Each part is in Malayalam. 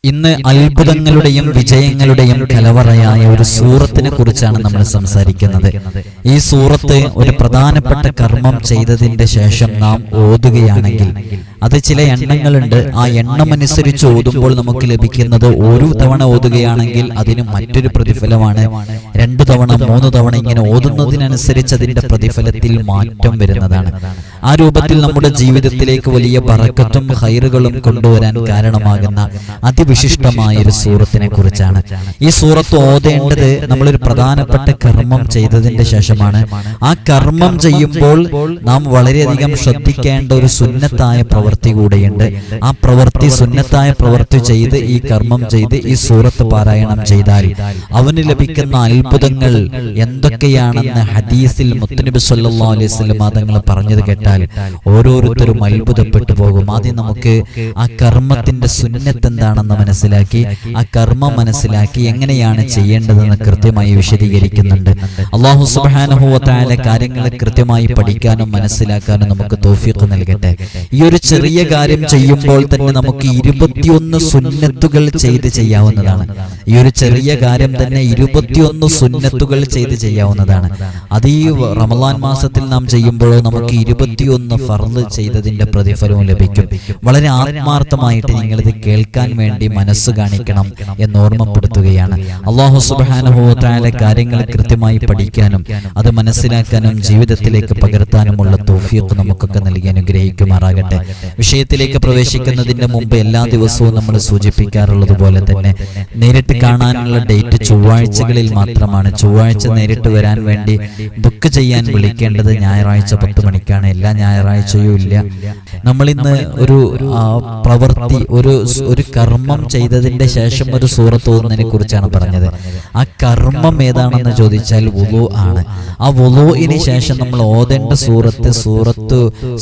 ഇന്ന് അത്ഭുതങ്ങളുടെയും വിജയങ്ങളുടെയും കലവറയായ ഒരു സൂറത്തിനെ കുറിച്ചാണ് നമ്മൾ സംസാരിക്കുന്നത്. ഈ സൂറത്ത് ഒരു പ്രധാനപ്പെട്ട കർമ്മം ചെയ്തതിന്റെ ശേഷം നാം ഓതുകയാണെങ്കിൽ അത് ചില എണ്ണങ്ങളുണ്ട്. ആ എണ്ണമനുസരിച്ച് ഓതുമ്പോൾ നമുക്ക് ലഭിക്കുന്നത് ഒരു തവണ ഓതുകയാണെങ്കിൽ അതിന് മറ്റൊരു പ്രതിഫലമാണ്. 2 തവണ 3 തവണ ഇങ്ങനെ ഓതുന്നതിനനുസരിച്ച് അതിന്റെ പ്രതിഫലത്തിൽ മാറ്റം വരുന്നതാണ്. ആ രൂപത്തിൽ നമ്മുടെ ജീവിതത്തിലേക്ക് വലിയ ബറക്കത്തും ഖൈറുകളും കൊണ്ടുവരാൻ കാരണമാകുന്ന അതിവിശിഷ്ടമായ ഒരു സൂറത്തിനെ കുറിച്ചാണ്. ഈ സൂറത്ത് ഓതേണ്ടത് നമ്മളൊരു പ്രധാനപ്പെട്ട കർമ്മം ചെയ്തതിന്റെ ശേഷമാണ്. ആ കർമ്മം ചെയ്യുമ്പോൾ നാം വളരെയധികം ശ്രദ്ധിക്കേണ്ട ഒരു സുന്നത്തായ പ്രവൃത്തി കൂടെയുണ്ട്. ആ പ്രവൃത്തി സുന്നത്തായ പ്രവൃത്തി ചെയ്ത് ഈ കർമ്മം ചെയ്ത് ഈ സൂറത്ത് പാരായണം ചെയ്താൽ അവന് ലഭിക്കുന്ന അത്ഭുതങ്ങൾ എന്തൊക്കെയാണെന്ന് ഹദീസിൽ മുത്തുനബി സല്ലല്ലാഹു അലൈഹി വസല്ലം തങ്ങൾ പറഞ്ഞത് കേട്ടാൽ ഓരോരുത്തരും അത്ഭുതപ്പെട്ടു പോകും. ആദ്യം നമുക്ക് ആ കർമ്മത്തിന്റെ സുന്നത്ത് എന്താണെന്ന് മനസ്സിലാക്കി ആ കർമ്മം മനസ്സിലാക്കി എങ്ങനെയാണ് ചെയ്യേണ്ടതെന്ന് കൃത്യമായി വിശദീകരിക്കുന്നുണ്ട്. അല്ലാഹു സുബ്ഹാനഹു വ തആല കാര്യങ്ങൾ കൃത്യമായി പഠിക്കാനും മനസ്സിലാക്കാനും നമുക്ക് തൗഫീഖ് നൽകട്ടെ. ഈ ഒരു ചെറിയ കാര്യം ചെയ്യുമ്പോൾ തന്നെ നമുക്ക് 21 സുന്നത്തുകൾ ചെയ്ത് ചെയ്യാവുന്നതാണ്. ഈ ഒരു ചെറിയ കാര്യം തന്നെ 21 സുന്നത്തുകൾ ചെയ്ത് ചെയ്യാവുന്നതാണ്. അത് ഈ റമളാൻ മാസത്തിൽ നാം ചെയ്യുമ്പോഴോ നമുക്ക് 21 ഫർള് ചെയ്തതിന്റെ പ്രതിഫലവും ലഭിക്കും. വളരെ ആത്മാർത്ഥമായിട്ട് നിങ്ങളിത് കേൾക്കാൻ വേണ്ടി മനസ്സ് കാണിക്കണം എന്ന് ഓർമ്മപ്പെടുത്തുകയാണ്. അല്ലാഹു സുബ്ഹാനഹു വ തആല കാര്യങ്ങൾ കൃത്യമായി പഠിക്കാനും അത് മനസ്സിലാക്കാനും ജീവിതത്തിലേക്ക് പകർത്താനുമുള്ള തൗഫീഖ് നമുക്കൊക്കെ നൽകി അനുഗ്രഹിക്കുമാറാകട്ടെ. വിഷയത്തിലേക്ക് പ്രവേശിക്കുന്നതിന്റെ മുമ്പ് എല്ലാ ദിവസവും നമ്മൾ സൂചിപ്പിക്കാറുള്ളത് പോലെ തന്നെ നേരിട്ട് കാണാനുള്ള ഡേറ്റ് ചൊവ്വാഴ്ചകളിൽ മാത്രമാണ്. ചൊവ്വാഴ്ച നേരിട്ട് വരാൻ വേണ്ടി ബുക്ക് ചെയ്യാൻ വിളിക്കേണ്ടത് ഞായറാഴ്ച 10 മണിക്കാണ്. എല്ലാ ഞായറാഴ്ചയും ഇല്ല. നമ്മളിന്ന് ഒരു പ്രവൃത്തി ഒരു കർമ്മം ചെയ്തതിന്റെ ശേഷം ഒരു സൂറത്ത് ഓതുന്നതിനെ കുറിച്ചാണ് പറഞ്ഞത്. ആ കർമ്മം ഏതാണെന്ന് ചോദിച്ചാൽ വുളൂ ആണ്. ആ വുളൂഇന് ശേഷം നമ്മൾ ഓതേണ്ട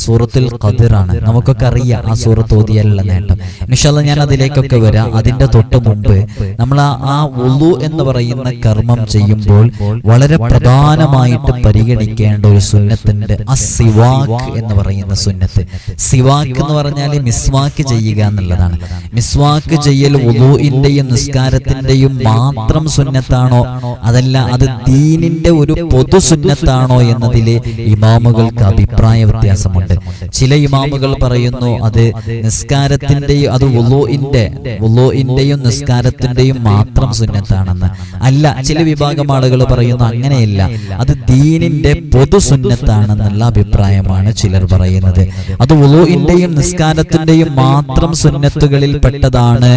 സൂറത്തുൽ ഖദ്ർ ആണ്. നമുക്കൊക്കെ അറിയാം ആ സൂറത്ത് ഓതിയാലുള്ള നേട്ടം. ഇൻഷാ അല്ലാഹ് ഞാൻ അതിലേക്കൊക്കെ വരാം. അതിന്റെ തൊട്ട് മുമ്പ് നമ്മൾ ആ വുളൂ എന്ന് പറയുന്ന കർമ്മം ചെയ്യുമ്പോൾ വളരെ പ്രധാനമായിട്ട് പരിഗണിക്കേണ്ട ഒരു സുന്നത്തുണ്ട്. അസ്സിവാക്ക് എന്ന് പറയുന്ന സുന്നത്ത്. സിവാക്ക് എന്ന് പറഞ്ഞാൽ മിസ്വാക്ക് ചെയ്യുക എന്നുള്ളതാണ്. മിസ്വാക്ക് ചെയ്യൽ വുളൂഇന്റെയും നിസ്കാരത്തിന്റെയും മാത്രം സുന്നത്താണോ അതല്ല അത് ദീനിന്റെ ഒരു പൊതു സുന്നത്താണോ എന്നതിലെ ഇമാമുകൾക്ക് അഭിപ്രായ വ്യത്യാസമുണ്ട്. ചില ഇമാമുകൾ പറയുന്നു അത് നിസ്കാരത്തിന്റെയും അത് വുളൂഇന്റെയും നിസ്കാരത്തിന്റെയും മാത്രം സുന്നത്താണെന്ന്. അല്ല, ചില വിഭാഗം ആളുകൾ പറയുന്നു അങ്ങനെയല്ല, അത് ദീനിന്റെ പൊതു സുന്നത്താണെന്നുള്ള അഭിപ്രായമാണ് ചിലർ പറയുന്നത്. അത് വുളൂഇന്റെയും നിസ്കാരത്തിന്റെയും മാത്രം സുന്നത്തുകളിൽ പെട്ടതാണ്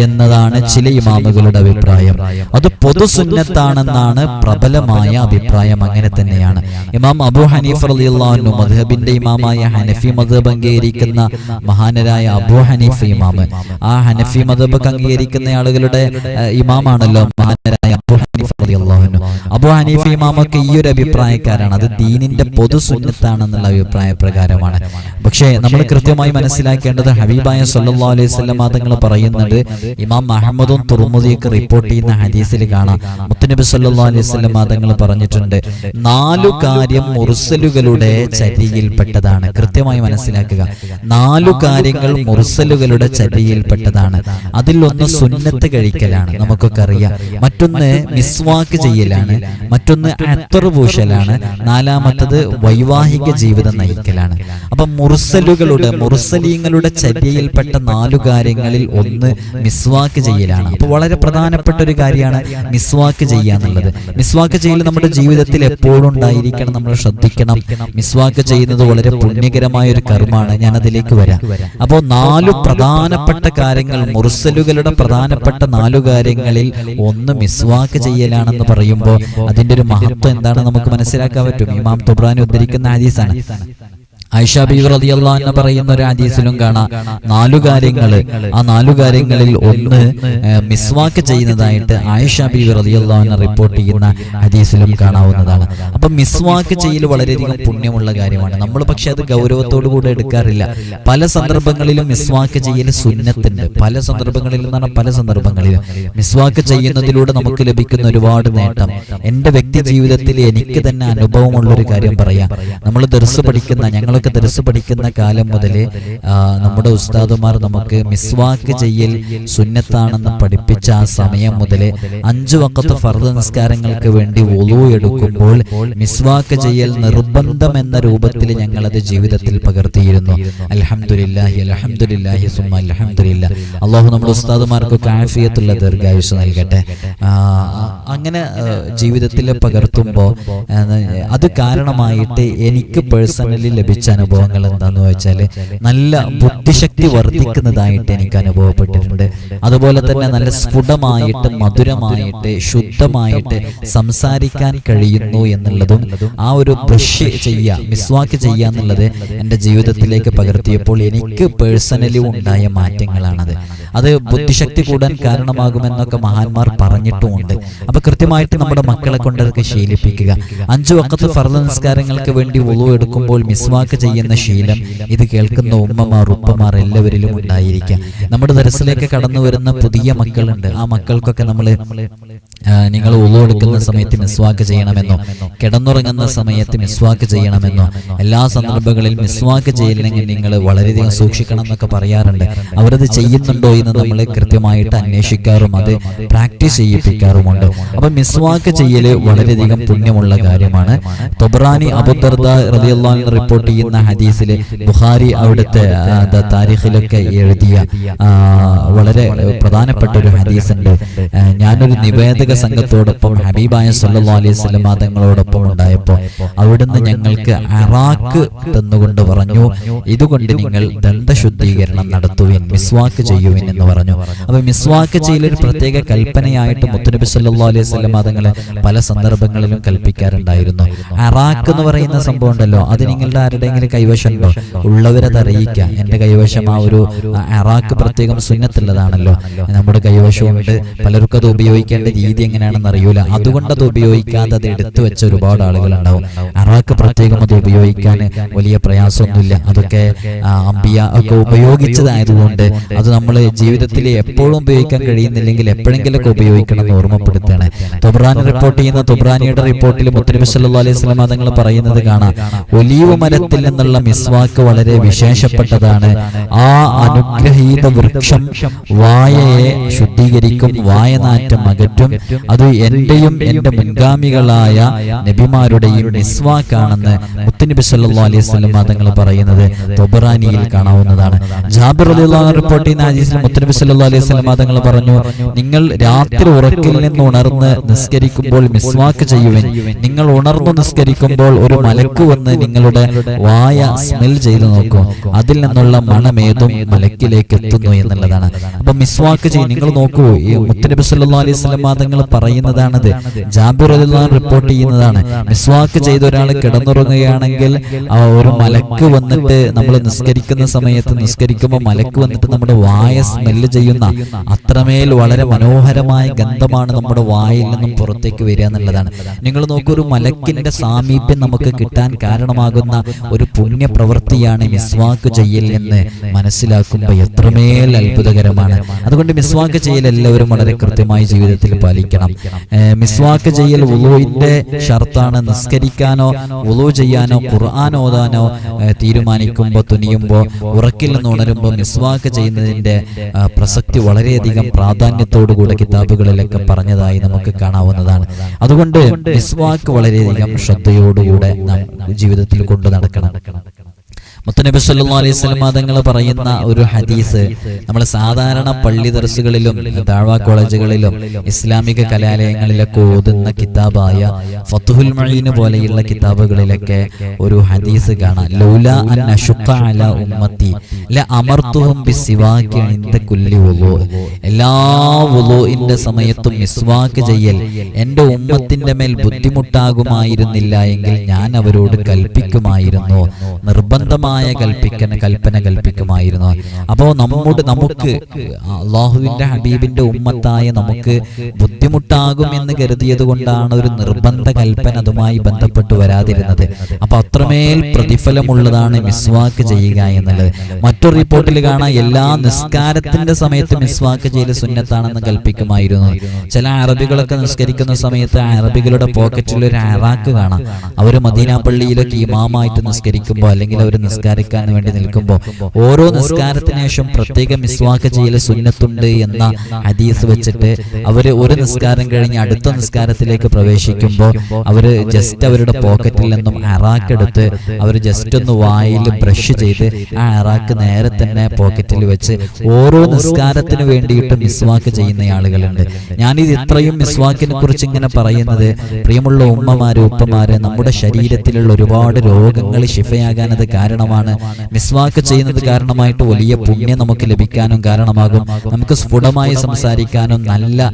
എന്നതാണ് ചില ഇമാമുകളുടെ അഭിപ്രായം. അത് പൊതു സുന്നത്താണെന്നാണ് പ്രബലമായ അഭിപ്രായം. അങ്ങനെ തന്നെയാണ് ഇമാം അബൂ ഹനീഫ റളിയല്ലാഹു അൻഹു മദ്ഹബിന്റെ ഇമാമായ ഹനഫി മദ്ഹബ് അംഗീകരിക്കുന്ന മഹാനരായ അബൂ ഹനീഫ ഇമാം. ആ ഹനഫി മദ്ഹബ് അംഗീകരിക്കുന്ന ആളുകളുടെ ഇമാമാണല്ലോ മഹാനരായ അബൂ ഹനീഫ റളിയല്ലാഹു അൻഹു. അബൂ ഹനീഫ ഇമാമൊക്കെ ഈ ഒരു അഭിപ്രായക്കാരാണ്. അത് ദീനിന്റെ പൊതു സുന്നത്താണെന്നുള്ള അഭിപ്രായ പ്രകാരമാണ്. പക്ഷേ നമ്മൾ കൃത്യമായി മനസ്സിലാക്കേണ്ടത് ഹബീബായ സല്ലല്ലാഹു അലൈഹി വസല്ലം തങ്ങൾ പറയുന്നത് ഇമാം അഹ്മദും തുർമുദിയൊക്കെ റിപ്പോർട്ട് ചെയ്യുന്ന ഹദീസിൽ കാണാം. മുത്തുനബി സല്ലല്ലാഹു അലൈഹി വസല്ലം തങ്ങൾ പറഞ്ഞിട്ടുണ്ട് 4 കാര്യം മുർസലുകളുടെ ചര്യയിൽപ്പെട്ടതാണ്. കൃത്യമായി മനസ്സിലാക്കുക, 4 കാര്യങ്ങൾ മുർസലുകളുടെ ചര്യയിൽപ്പെട്ടതാണ്. അതിലൊന്ന് സുന്നത്ത് കഴിക്കലാണ്, നമുക്കൊക്കെ അറിയാം. മറ്റൊന്ന് മിസ്വാക്ക് ചെയ്യലാണ്, മറ്റൊന്ന് അത്തർ പൂശലാണ്, 4മത്തത് വൈവാഹിക ജീവിതം നയിക്കലാണ്. അപ്പൊ മുർസലീങ്ങളുടെ ചര്യയിൽപ്പെട്ട 4 കാര്യങ്ങളിൽ ഒന്ന് മിസ്വാക്ക് ചെയ്യലാണ്. അപ്പൊ വളരെ പ്രധാനപ്പെട്ട ഒരു കാര്യമാണ് മിസ്വാക്ക് ചെയ്യാന്നുള്ളത്. മിസ്വാക്ക് ചെയ്യൽ നമ്മുടെ ജീവിതത്തിൽ എപ്പോഴും ഉണ്ടായിരിക്കണം, നമ്മൾ ശ്രദ്ധിക്കണം. മിസ്വാക്ക് ചെയ്യുന്നത് വളരെ പുണ്യകരമായ ഒരു കർമ്മമാണ്. ഞാൻ അതിലേക്ക് വരാം. അപ്പോൾ 4 പ്രധാനപ്പെട്ട കാര്യങ്ങൾ, മുർസലുകളുടെ പ്രധാനപ്പെട്ട 4 കാര്യങ്ങളിൽ ഒന്ന് മിസ്വാക്ക് ചെയ്യലാണെന്ന് പറയുമ്പോൾ അതിന്റെ ഒരു മഹത്വം എന്താണെന്ന് നമുക്ക് മനസ്സിലാക്കാൻ പറ്റും. ഇമാം തുബ്രാനി ഉദ്ധരിക്കുന്ന ഹദീസാണ്. ആയിഷ ബീവി റളിയല്ലാഹു അൻഹ പറയുന്ന ഒരു ഹദീസിലും കാണാം 4 കാര്യങ്ങൾ. ആ 4 കാര്യങ്ങളിൽ ഒന്ന് മിസ്വാക്ക് ചെയ്യുന്നതായിട്ട് ആയിഷ ബീവി റളിയല്ലാഹു അൻഹ റിപ്പോർട്ട് ചെയ്യുന്ന ഹദീസിലും കാണാവുന്നതാണ്. അപ്പൊ മിസ്വാക്ക് ചെയ്യൽ വളരെയധികം പുണ്യമുള്ള കാര്യമാണ്. നമ്മൾ പക്ഷെ അത് ഗൗരവത്തോടു കൂടെ എടുക്കാറില്ല. പല സന്ദർഭങ്ങളിലും മിസ്വാക്ക് ചെയ്യൽ സുന്നത്തുണ്ട്. പല സന്ദർഭങ്ങളിലും മിസ്വാക്ക് ചെയ്യുന്നതിലൂടെ നമുക്ക് ലഭിക്കുന്ന ഒരുപാട് നേട്ടം. എന്റെ വ്യക്തി ജീവിതത്തിൽ എനിക്ക് തന്നെ അനുഭവമുള്ളൊരു കാര്യം പറയാം. നമ്മൾ ദർസ് പഠിക്കുന്ന ഞങ്ങൾ ഞങ്ങളൊക്കെ ദർസ് പഠിക്കുന്ന കാലം മുതൽ നമ്മുടെ ഉസ്താദുമാർ നമുക്ക് മിസ്വാക്ക് ചെയ്യൽ സുന്നത്താണെന്ന് പഠിപ്പിച്ച ആ സമയം മുതൽ 5 വഖത്ത് ഫർദ് നിസ്കാരങ്ങൾക്ക് വേണ്ടി വുളു എടുക്കുമ്പോൾ മിസ്വാക്ക് ചെയ്യൽ നിർബന്ധം എന്ന രൂപത്തിൽ ഞങ്ങളത് ജീവിതത്തിൽ പകർത്തിയിരുന്നു. അൽഹംദുലില്ലാഹി അൽഹംദുലില്ലാഹി സുമ്മ അൽഹംദുലില്ലാഹ്. അല്ലാഹു നമ്മുടെ ഉസ്താദുമാർക്ക് ആഫിയത്തുള്ള ദീർഘായുസ്സ് നൽകട്ടെ. അങ്ങനെ ജീവിതത്തിൽ പകർത്തുമ്പോൾ അത് കാരണമായിട്ട് എനിക്ക് പേഴ്സണലി ലഭിച്ച അനുഭവങ്ങൾ എന്താണെന്ന് വെച്ചാൽ നല്ല ബുദ്ധിശക്തി വർദ്ധിക്കുന്നതായിട്ട് എനിക്ക് അനുഭവപ്പെട്ടിട്ടുണ്ട്. അതുപോലെ തന്നെ നല്ല സ്ഫുടമായിട്ട് മധുരമായിട്ട് ശുദ്ധമായിട്ട് സംസാരിക്കാൻ കഴിയുന്നു എന്നുള്ളതും ആ ഒരു ബ്രഷ് ചെയ്യുക, മിസ്വാക്ക് ചെയ്യുക എന്നുള്ളത് എൻ്റെ ജീവിതത്തിലേക്ക് പകർത്തിയപ്പോൾ എനിക്ക് പേഴ്സണലി ഉണ്ടായ മാറ്റങ്ങളാണത്. അത് ബുദ്ധിശക്തി കൂടാൻ കാരണമാകുമെന്നൊക്കെ മഹാന്മാർ പറഞ്ഞിട്ടുമുണ്ട്. അപ്പൊ കൃത്യമായിട്ട് നമ്മുടെ മക്കളെ കൊണ്ട് അതൊക്കെ ശീലിപ്പിക്കുക. 5 വഖത്ത് ഫർദ് നിസ്കാരങ്ങൾക്ക് വേണ്ടി വുളു എടുക്കുമ്പോൾ മിസ്വാക്ക് ചെയ്യുന്ന ശീലം ഇത് കേൾക്കുന്ന ഉമ്മമാർ ഉപ്പമാർ എല്ലാവരിലും ഉണ്ടായിരിക്കാം. നമ്മുടെ ദർസിലേക്ക് കടന്നു വരുന്ന പുതിയ മക്കളുണ്ട്. ആ മക്കൾക്കൊക്കെ നിങ്ങൾ വുളു എടുക്കുന്ന സമയത്ത് മിസ്വാക്ക് ചെയ്യണമെന്നോ, കിടന്നുറങ്ങുന്ന സമയത്ത് മിസ്വാക്ക് ചെയ്യണമെന്നോ, എല്ലാ സന്ദർഭങ്ങളിൽ മിസ്വാക്ക് ചെയ്യില്ലെങ്കിൽ നിങ്ങൾ വളരെയധികം സൂക്ഷിക്കണം എന്നൊക്കെ പറയാറുണ്ട്. അവരത് ചെയ്യുന്നുണ്ടോ എന്ന് നമ്മൾ കൃത്യമായിട്ട് അന്വേഷിക്കാറും അത് പ്രാക്ടീസ് ചെയ്യിപ്പിക്കാറുമുണ്ട്. അപ്പൊ മിസ്വാക്ക് ചെയ്യല് വളരെയധികം പുണ്യമുള്ള കാര്യമാണ്. തൊബ്രാനി അബൂദർദ റളിയല്ലാഹു അൻഹു റിപ്പോർട്ട് ചെയ്യുന്ന ഹദീസിൽ ബുഖാരി അവിടുത്തെ താരിഖിലൊക്കെ എഴുതിയ വളരെ പ്രധാനപ്പെട്ട ഒരു ഹദീസ് ഉണ്ട്. ഞാനൊരു നിവേദക സംഘത്തോടൊപ്പം ഹബീബായ സല്ലല്ലാഹു അലൈഹി വസല്ലം തങ്ങളോടൊപ്പം ഉണ്ടായപ്പോൾ അവിടുന്ന് ഞങ്ങൾക്ക് അറാക്ക് തന്നുകൊണ്ട് പറഞ്ഞു, ഇതുകൊണ്ട് നിങ്ങൾ ദന്തശുദ്ധീകരണം നടത്തുവിൻ, മിസ്വാക്ക് ചെയ്യുവിൻ എന്ന് പറഞ്ഞു. അപ്പൊ മിസ്വാക്ക് ചെയ്യലൊരു പ്രത്യേക കൽപ്പനയായിട്ട് മുത്തുനബി സല്ലല്ലാഹു അലൈഹി വസല്ലം തങ്ങളെ പല സന്ദർഭങ്ങളിലും കൽപ്പിക്കാറുണ്ടായിരുന്നു. അറാക്ക് എന്ന് പറയുന്ന സംഭവം ഉണ്ടല്ലോ, അത് നിങ്ങളുടെ ആരുടെയെങ്കിലും കൈവശം ഉണ്ടോ? ഉള്ളവരത് അറിയിക്കുക. എന്റെ കൈവശം ആ ഒരു അറാക്ക് പ്രത്യേകം സുന്നത്തുള്ളതാണല്ലോ, നമ്മുടെ കൈവശമുണ്ട്. പലർക്കും അത് ഉപയോഗിക്കേണ്ട രീതി എങ്ങനെയാണെന്ന് അറിയൂല, അതുകൊണ്ട് അത് ഉപയോഗിക്കാതെ അത് എടുത്തു വെച്ച ഒരുപാട് ആളുകൾ ഉണ്ടാവും. അറാക്ക് പ്രത്യേകം അത് ഉപയോഗിക്കാൻ വലിയ പ്രയാസമൊന്നുമില്ല. അതൊക്കെ അമ്പിയ ഒക്കെ ഉപയോഗിച്ചതായതുകൊണ്ട് അത് നമ്മൾ ജീവിതത്തിൽ എപ്പോഴും ഉപയോഗിക്കാൻ കഴിയുന്നില്ലെങ്കിൽ എപ്പോഴെങ്കിലൊക്കെ ഉപയോഗിക്കണം എന്ന് ഓർമ്മപ്പെടുത്തുകയാണ്. തൊബ്രാനി റിപ്പോർട്ട് ചെയ്യുന്ന തൊബ്രാനിയുടെ റിപ്പോർട്ടിൽ മുത്തുനബി സല്ലല്ലാഹു അലൈഹി വസല്ലം തങ്ങൾ പറയുന്നത് കാണാം, ഒലീവ് മരത്തിൽ നിന്നുള്ള മിസ്വാക്ക് വളരെ വിശേഷപ്പെട്ടതാണ്. ആ അനുഗ്രഹീത വൃക്ഷം വായയെ ശുദ്ധീകരിക്കും, വായനാറ്റം അകറ്റും. അത് എന്റെയും എന്റെ മുൻഗാമികളായ നബിമാരുടെയും മിസ്വാക്കാണെന്ന് മുത്തുനബി സല്ലല്ലാഹു അലൈഹി വസല്ലം തങ്ങൾ പറയുന്നത് തൊബ്രാനിയിൽ കാണാവുന്നതാണ്. ജാബിർ റളിയല്ലാഹു അൻഹു റിപ്പോർട്ട് ചെയ്യുന്ന ഹദീസിൽ മുത്തുനബി സല്ലല്ലാഹു അലൈഹി വസല്ലം തങ്ങൾ പറഞ്ഞു, നിങ്ങൾ രാത്രി ഉറക്കിൽ നിന്ന് ഉണർന്ന് നിസ്കരിക്കുമ്പോൾ മിസ്വാക്ക് ചെയ്യുവിൻ. നിങ്ങൾ ഉണർന്നു നിസ്കരിക്കുമ്പോൾ ഒരു മലക്ക് വന്ന് നിങ്ങളുടെ വായ സ്മെൽ ചെയ്ത് നോക്കും, അതിൽ നിന്നുള്ള മണമേതും മലക്കിലേക്ക് എത്തുന്നു എന്നുള്ളതാണ്. അപ്പൊ മിസ്വാക്ക് ചെയ്യും. നിങ്ങൾ നോക്കൂ, ഈ മുത്തുനബി സല്ലല്ലാഹു അലൈഹി വസല്ലം തങ്ങൾ പറയുന്നതാണത്. ജാബിർ റളിയല്ലാഹു അൻഹു റിപ്പോർട്ട് ചെയ്യുന്നതാണ്. മിസ്വാക്ക് ചെയ്ത ഒരാൾ കിടന്നുറങ്ങുകയാണെങ്കിൽ ഒരു മലക്ക് വന്നിട്ട് നമ്മൾ നിസ്കരിക്കുന്ന സമയത്ത് നിസ്കരിക്കുമ്പോൾ മലക്ക് വന്നിട്ട് നമ്മുടെ വായ സ്മെല്ല് ചെയ്യുന്ന അത്രമേൽ വളരെ മനോഹരമായ ഗന്ധമാണ് നമ്മുടെ വായിൽ നിന്നും പുറത്തേക്ക് വരിക എന്നുള്ളതാണ്. നിങ്ങൾ നോക്കൂ, ഒരു മലക്കിന്റെ സാമീപ്യം നമുക്ക് കിട്ടാൻ കാരണമാകുന്ന ഒരു പുണ്യ പ്രവൃത്തിയാണ് മിസ്വാക്ക് ചെയ്യൽ എന്ന് മനസ്സിലാക്കുമ്പോൾ എത്രമേൽ അത്ഭുതകരമാണ്. അതുകൊണ്ട് മിസ്വാക്ക് ചെയ്യൽ എല്ലാവരും വളരെ കൃത്യമായി ജീവിതത്തിൽ പാലിക്കണം. മിസ്വാക്ക് ചെയ്യൽ വുളൂഇന്റെ ഷർത്താണ്. നിസ്കരിക്കാനോ വുളൂ ചെയ്യാനോ ഖുർആൻ ഓതാനോ തീരുമാനിക്കുമ്പോൾ തുനിയുമ്പോൾ ഉറക്കിൽ നിന്ന് ഉണരുമ്പോൾ മിസ്വാക്ക് ചെയ്യുന്നതിന്റെ പ്രസക്തി വളരെയധികം പ്രാധാന്യത്തോടുകൂടെ കിതാബുകളിലൊക്കെ പറഞ്ഞതായി നമുക്ക് കാണാവുന്നതാണ്. അതുകൊണ്ട് മിസ്വാക്ക് വളരെയധികം ശ്രദ്ധയോടുകൂടെ നാം ജീവിതത്തിൽ കൊണ്ടു നടക്കണം. മുത്തുനബി സല്ലല്ലാഹു അലൈഹി വസല്ലം തങ്ങൾ പറയുന്ന ഒരു ഹദീസ് നമ്മൾ സാധാരണ പള്ളി ദർസുകളിലും ദഅവ കോളേജുകളിലും ഇസ്ലാമിക കലാലയങ്ങളിലൊക്കെ ഓതുന്ന കിതാബായ ഫത്ഹുൽ മുഈൻ പോലെയുള്ള കിതാബുകളിലൊക്കെ ഒരു ഹദീസ് കാണാം. ലൗലാ അൻ അശുഖ അലാ ഉമ്മത്തി ല അമർതുഹും ബിസിവാകി ഇൻദ കുല്ലി വുളൂ. എല്ലാ വുളൂഇന്റെ സമയത്തും മിസ്വാക്ക് ചെയ്യൽ എൻ്റെ ഉമ്മത്തിന്റെ മേൽ ബുദ്ധിമുട്ടാകുമായിരുന്നില്ല എങ്കിൽ ഞാൻ അവരോട് കൽപ്പിക്കുമായിരുന്നു. നിർബന്ധമായ ശക്തമായ കൽപ്പന കൽപ്പിക്കുമായിരുന്നു. അപ്പോൾ നമുക്ക് അള്ളാഹുവിന്റെ ഹബീബിന്റെ ഉമ്മത്തായ നമുക്ക് ബുദ്ധിമുട്ടാകും എന്ന് കരുതിയത് കൊണ്ടാണ് ഒരു നിർബന്ധ കൽപ്പന അതുമായി ബന്ധപ്പെട്ട് വരാതിരുന്നത്. അപ്പൊ അത്രമേൽ പ്രതിഫലമുള്ളതാണ് മിസ്വാക്ക് ചെയ്യുക എന്നുള്ളത്. മറ്റൊരു റിപ്പോർട്ടിൽ കാണാം എല്ലാ നിസ്കാരത്തിന്റെ സമയത്ത് മിസ്വാക്ക് ചെയ്യൽ സുന്നത്താണെന്ന് കൽപ്പിക്കുമായിരുന്നു. ചില അറബികളൊക്കെ നിസ്കരിക്കുന്ന സമയത്ത് അറബികളുടെ പോക്കറ്റിൽ ഒരു അറാക്ക് കാണാം. അവർ മദീന പള്ളിയിലൊക്കെ ഇമാമായിട്ട് നിസ്കരിക്കുമ്പോൾ അല്ലെങ്കിൽ അവർ നിസ്കരിക്കാൻ വേണ്ടി നിൽക്കുമ്പോൾ ഓരോ നിസ്കാരത്തിന് ശേഷം പ്രത്യേക മിസ്വാക്ക് ചെയ്യൽ സുന്നത്തുണ്ട് എന്ന ഹദീസ് വെച്ചിട്ട് അവര് ഒരു നിസ്കാരം കഴിഞ്ഞ് അടുത്ത നിസ്കാരത്തിലേക്ക് പ്രവേശിക്കുമ്പോൾ അവര് ജസ്റ്റ് അവരുടെ പോക്കറ്റിൽ നിന്നും അറാക്ക് എടുത്ത് അവർ ജസ്റ്റ് ഒന്ന് വായിൽ ബ്രഷ് ചെയ്ത് ആ അറാക്ക് നേരെ തന്നെ പോക്കറ്റിൽ വെച്ച് ഓരോ നിസ്കാരത്തിന് വേണ്ടിയിട്ട് മിസ്വാക്ക് ചെയ്യുന്ന ആളുകളുണ്ട്. ഞാനിത് ഇത്രയും മിസ്വാക്കിനെ കുറിച്ച് ഇങ്ങനെ പറയുന്നത്, പ്രിയമുള്ള ഉമ്മമാര് ഉപ്പമാര്, നമ്മുടെ ശരീരത്തിലുള്ള ഒരുപാട് രോഗങ്ങൾ ശിഫയാകാൻ അത് കാരണമാണ്. മിസ്വാക്ക് ചെയ്യുന്നത് കാരണമായിട്ട് വലിയ പുണ്യം നമുക്ക് ലഭിക്കാനും കാരണമാകും. നമുക്ക് സ്ഫുടമായി സംസാരിക്കാനും നല്ല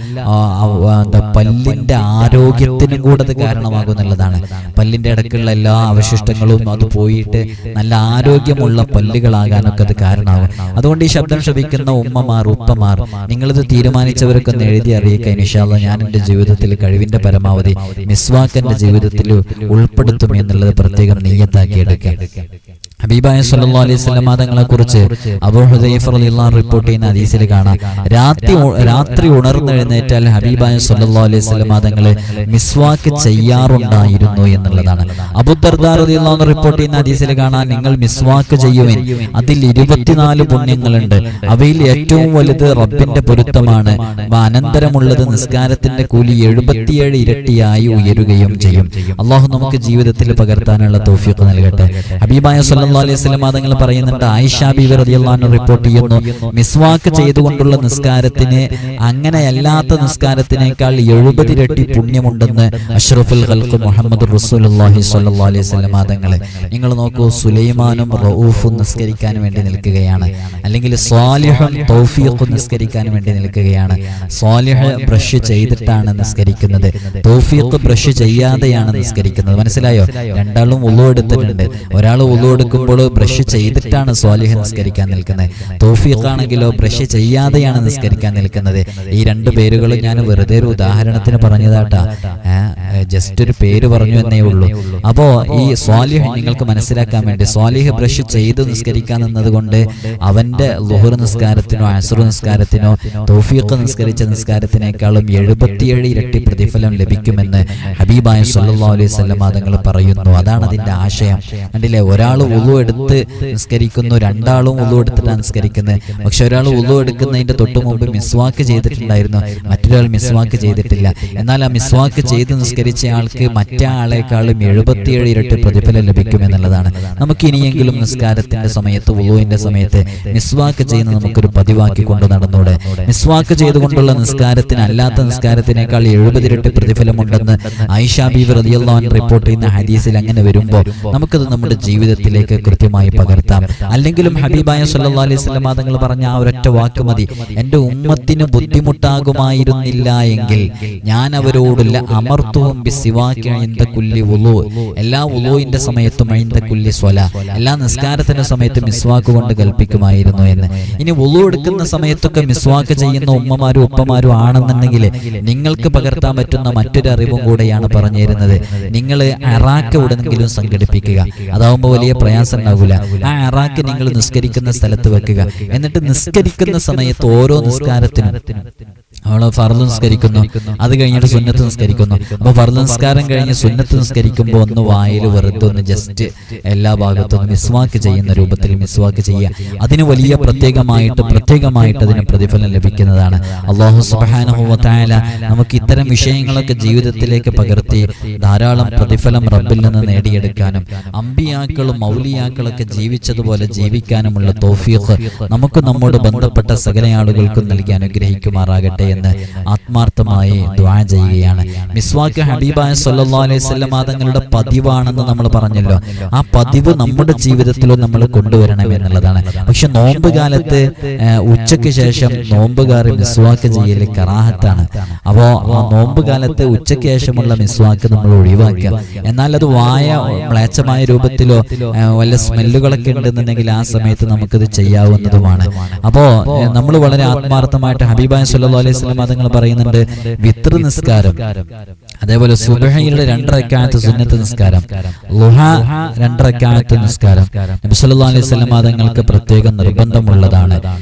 പല്ലിന്റെ ആരോഗ്യത്തിനും കൂടെ അത് കാരണമാകും എന്നുള്ളതാണ്. പല്ലിന്റെ ഇടയ്ക്കുള്ള എല്ലാ അവശിഷ്ടങ്ങളും അത് പോയിട്ട് നല്ല ആരോഗ്യമുള്ള പല്ലുകളാകാനൊക്കെ അത് കാരണമാകും. അതുകൊണ്ട് ഈ ശബ്ദം ശ്രവിക്കുന്ന ഉമ്മമാർ ഉപ്പമാർ, നിങ്ങളിത് തീരുമാനിച്ചവരൊക്കെ ഒന്ന് എഴുതി അറിയിക്കുക. ഇൻഷാ അല്ലാഹ് ഞാൻ എൻ്റെ ജീവിതത്തിൽ കഴിവിന്റെ പരമാവധി മിസ്വാക്ക് എൻ്റെ ജീവിതത്തിൽ ഉൾപ്പെടുത്തും എന്നുള്ളത് പ്രത്യേകം നിയ്യത്താക്കി എടുക്കുക. ഹബീബായ സല്ലല്ലാഹു അലൈഹി വസല്ലം തങ്ങളെ കുറിച്ച് അബൂ ഹുദൈഫ റളിയല്ലാഹു അൻഹു റിപ്പോർട്ട് ചെയ്യുന്ന ഹദീസിൽ കാണാം, രാത്രി ഉണർന്നെഴുന്നേറ്റാൽ ഹബീബായ സല്ലല്ലാഹു അലൈഹി വസല്ലം തങ്ങൾ മിസ്വാക്ക് ചെയ്യാറുണ്ടായിരുന്നു എന്നുള്ളതാണ്. അബൂ ദർദാ റളിയല്ലാഹു അൻഹു റിപ്പോർട്ട് ചെയ്യുന്ന ഹദീസിൽ കാണാം, നിങ്ങൾ മിസ്വാക്ക് ചെയ്യുവിൻ, അതിൽ 24 പുണ്യങ്ങളുണ്ട്, അവയിൽ ഏറ്റവും വലുത് റബ്ബിന്റെ പൊരുത്തമാണ്, അനന്തരമുള്ളത് നിസ്കാരത്തിന്റെ കൂലി 77 ഇരട്ടിയായി ഉയരുകയും ചെയ്യും. അല്ലാഹു നമുക്ക് ജീവിതത്തിൽ പകർത്താനുള്ള തൗഫീഖ് നൽകട്ടെ. ഹബീബായ സല്ലല്ലാഹു അലൈഹി വസല്ലം തങ്ങൾ പറയുന്നുണ്ട്, ആയിഷ ബീവി റളിയല്ലാഹു അൻഹ റിപ്പോർട്ട് ചെയ്യുന്നു, മിസ്വാക്ക് ചെയ്തുകൊണ്ടുള്ള നിസ്കാരത്തിന് അങ്ങനെയല്ലാത്ത നിസ്കാരത്തിനേക്കാൾ 70 ഇരട്ടി പുണ്യമുണ്ടെന്ന് അഷ്റഫുൽ ഖൽഖ് മുഹമ്മദ് റസൂലുള്ളാഹി സ്വല്ലല്ലാഹു അലൈഹി വസല്ലം തങ്ങൾ. നിങ്ങൾ നോക്കൂ, സുലൈമാനും റഊഫും നിസ്കരിക്കാൻ വേണ്ടി നിൽക്കുകയാണ്, അല്ലെങ്കിൽ സ്വാലിഹും തൗഫീഖും നിസ്കരിക്കാൻ വേണ്ടി നിൽക്കുകയാണ്. സ്വാലിഹ് ബ്രഷ് ചെയ്തിട്ടാണ് നിസ്കരിക്കുന്നത്, തൗഫീഖ് ബ്രഷ് ചെയ്യാതെയാണ് നിസ്കരിക്കുന്നത്. മനസ്സിലായോ? രണ്ടാളും വുളു എടുത്തിട്ടുണ്ട്. ഒരാൾ വുളു എടുക്കുമ്പോൾ ബ്രഷ് ചെയ്തിട്ടാണ് സ്വാലിഹ് നിസ്കരിക്കാൻ നിൽക്കുന്നത്, തൗഫീഖ് ആണെങ്കിലോ ബ്രഷ് ചെയ്യാതെയാണ് നിസ്കരിക്കാൻ നിൽക്കുന്നത്. ഈ രണ്ട് പേരുകളും ഞാൻ വെറുതെ ഒരു ഉദാഹരണത്തിന് പറഞ്ഞതാട്ടാ, ജസ്റ്റ് ഒരു പേര് പറഞ്ഞു എന്നേ ഉള്ളൂ. അപ്പോ ഈ സ്വാലിഹ് നിങ്ങൾക്ക് മനസ്സിലാക്കാൻ വേണ്ടി, സ്വാലിഹ് ബ്രഷ് ചെയ്ത് നിസ്കരിക്കാൻ നിന്നതുകൊണ്ട് അവന്റെ ളുഹർ നിസ്കാരത്തിനോ അസ്ർ നിസ്കാരത്തിനോ തൗഫീഖ് നിസ്കരിച്ച നിസ്കാരത്തിനേക്കാളും 77 ഇരട്ടി പ്രതിഫലം ലഭിക്കുമെന്ന് ഹബീബായ സല്ലല്ലാഹു അലൈഹി വസല്ലം തങ്ങൾ പറയുന്നു. അതാണ് അതിന്റെ ആശയം. കണ്ടില്ലേ, ഒരാൾ വുളു എടുത്ത് നിസ്കരിക്കുന്നു, രണ്ടാളും വുളു എടുത്തിട്ടാണ് നിസ്കരിക്കുന്നത്. പക്ഷെ ഒരാൾ വുളു എടുക്കുന്നതിന്റെ തൊട്ട് മുമ്പ് മിസ്വാക്ക് ചെയ്തിട്ടുണ്ടായിരുന്നു, മറ്റൊരാൾ മിസ്വാക്ക് ചെയ്തിട്ടില്ല. എന്നാൽ ആ മിസ്വാക്ക് ചെയ്ത് നിസ്കരിച്ച ആൾക്ക് മറ്റേ ആളെക്കാളും 77 ഇരട്ടി പ്രതിഫലം ലഭിക്കുമെന്നുള്ളതാണ്. നമുക്ക് ഇനിയെങ്കിലും നിസ്കാരത്തിന്റെ സമയത്ത്, വുളുവിന്റെ സമയത്ത് മിസ്വാക്ക് ചെയ്യുന്നത് നമുക്കൊരു പതിവാക്കി കൊണ്ട് നടന്നൂടെ? മിസ്വാക്ക് ചെയ്തുകൊണ്ടുള്ള നിസ്കാരത്തിന് അല്ലാത്ത നിസ്കാരത്തിനേക്കാൾ 70 ഇരട്ടി പ്രതിഫലമുണ്ടെന്ന് ആയിഷ ബീവി റളിയല്ലാഹു അൻഹ റിപ്പോർട്ട് ചെയ്യുന്ന ഹദീസിൽ അങ്ങനെ വരുമ്പോൾ നമുക്കത് നമ്മുടെ ജീവിതത്തിലേക്ക് കൃത്യമായി പകർത്താം. അല്ലെങ്കിലും ഹബീബായ സല്ലല്ലാഹു അലൈഹി വസല്ലം തങ്ങൾ പറഞ്ഞ ആ ഒരൊറ്റ വാക്ക് മതി, എൻ്റെ ഉമ്മത്തിന് ബുദ്ധിമുട്ടാകുമായിരുന്നില്ല എങ്കിൽ ഞാൻ അവരോടുള്ള അമർത്തുഹും ബിസിവാകി ഇൻദ കുല്ലി വുളു, എല്ലാ വുളുവിന്റെ സമയത്തും ഇൻദ കുല്ലി സ്വലാ, എല്ലാ നിസ്കാരത്തിന്റെ സമയത്തും മിസ്വാക്ക് കൊണ്ട് കൽപ്പിക്കുമായിരുന്നു എന്ന്. ഇനി വുളു എടുക്കുന്ന സമയത്തൊക്കെ മിസ്വാക്ക് ചെയ്യുന്ന ഉമ്മമാരും ഉപ്പമാരും ആണെന്നുണ്ടെങ്കിൽ നിങ്ങൾക്ക് പകർത്താൻ പറ്റുന്ന മറ്റൊരു അറിവും കൂടെയാണ് പറഞ്ഞു തരുന്നത്. നിങ്ങൾ അറാക്ക് എവിടെയെങ്കിലും സംഘടിപ്പിക്കുക, അതാവുമ്പോൾ വലിയ പ്രയാസം ഉണ്ടാകില്ല. ആ അറാക്ക് നിങ്ങൾ നിസ്കരിക്കുന്ന സ്ഥലത്ത് വെക്കുക. എന്നിട്ട് നിസ്കരിക്കുന്ന സമയത്ത് ഓരോ നിസ്കാരത്തിനും അവള് ഫർദ് നിസ്കരിക്കുന്നു, അത് കഴിഞ്ഞിട്ട് സുന്നത്ത് നിസ്കരിക്കുന്നു. അപ്പൊ ഫർദ് നിസ്കാരം കഴിഞ്ഞ് സുന്നത്ത് നിസ്കരിക്കുമ്പോൾ ഒന്ന് വായിൽ വെറുതെ ഒന്ന് ജസ്റ്റ് എല്ലാ ഭാഗത്തും മിസ്വാക്ക് ചെയ്യുന്ന രൂപത്തിൽ മിസ്വാക്ക് ചെയ്യുക. അതിന് വലിയ പ്രത്യേകമായിട്ട് അതിന് പ്രതിഫലം ലഭിക്കുന്നതാണ്. അല്ലാഹു സുബ്ഹാനഹു വ തആല നമുക്ക് ഇത്തരം വിഷയങ്ങളൊക്കെ ജീവിതത്തിലേക്ക് പകർത്തി ധാരാളം പ്രതിഫലം റബ്ബിൽ നിന്ന് നേടിയെടുക്കാനും അമ്പിയാക്കളും മൗലിയാക്കളൊക്കെ ജീവിച്ചതുപോലെ ജീവിക്കാനുമുള്ള തൗഫീഖ് നമുക്ക് നമ്മോട് ബന്ധപ്പെട്ട സകല ആളുകൾക്കും നൽകി അനുഗ്രഹിക്കുമാറാകട്ടെ എന്ന് ആത്മാർത്ഥമായി ദുആ ചെയ്യുകയാണ്. മിസ്വാക്ക് ഹബീബായ സല്ലല്ലാഹു അലൈഹി വസല്ലം തങ്ങളുടെ പതിവാണെന്ന് നമ്മൾ പറഞ്ഞല്ലോ. ആ പതിവ് നമ്മുടെ ജീവിതത്തിലും നമ്മൾ കൊണ്ടുവരണം എന്നുള്ളതാണ്. പക്ഷെ നോമ്പ് കാലത്ത് ഉച്ചയ്ക്ക് ശേഷം നോമ്പുകാർ മിസ്വാക്ക് ചെയ്യൽ കറാഹത്താണ്. അപ്പോൾ ആ നോമ്പ് കാലത്ത് ഉച്ചയ്ക്ക് ശേഷമുള്ള മിസ്വാക്ക് നമ്മൾ ഒഴിവാക്കുക. എന്നാൽ അത് വായ മ്ലേച്ഛമായ രൂപത്തിലോ വല്ല സ്മെല്ലുകളൊക്കെ ഉണ്ടെന്നുണ്ടെങ്കിൽ ആ സമയത്ത് നമുക്കത് ചെയ്യാവുന്നതുമാണ്. അപ്പോൾ നമ്മൾ വളരെ ആത്മാർത്ഥമായിട്ട് ഹബീബായ സല്ലല്ലാഹു അലൈഹി വസല്ലം തങ്ങൾ പറയുന്നുണ്ട്, വിത്ർ നിസ്കാരം, അതേപോലെ സുബ്ഹിയുടെ 2 റക്അത്ത് സുന്നത്ത് നിസ്കാരം, ളുഹ 2 റക്അത്ത് നിസ്കാരം നബി സല്ലല്ലാഹു അലൈഹി വസല്ലം തങ്ങൾക്ക് പ്രത്യേകം നിർബന്ധമുള്ളതാണ്.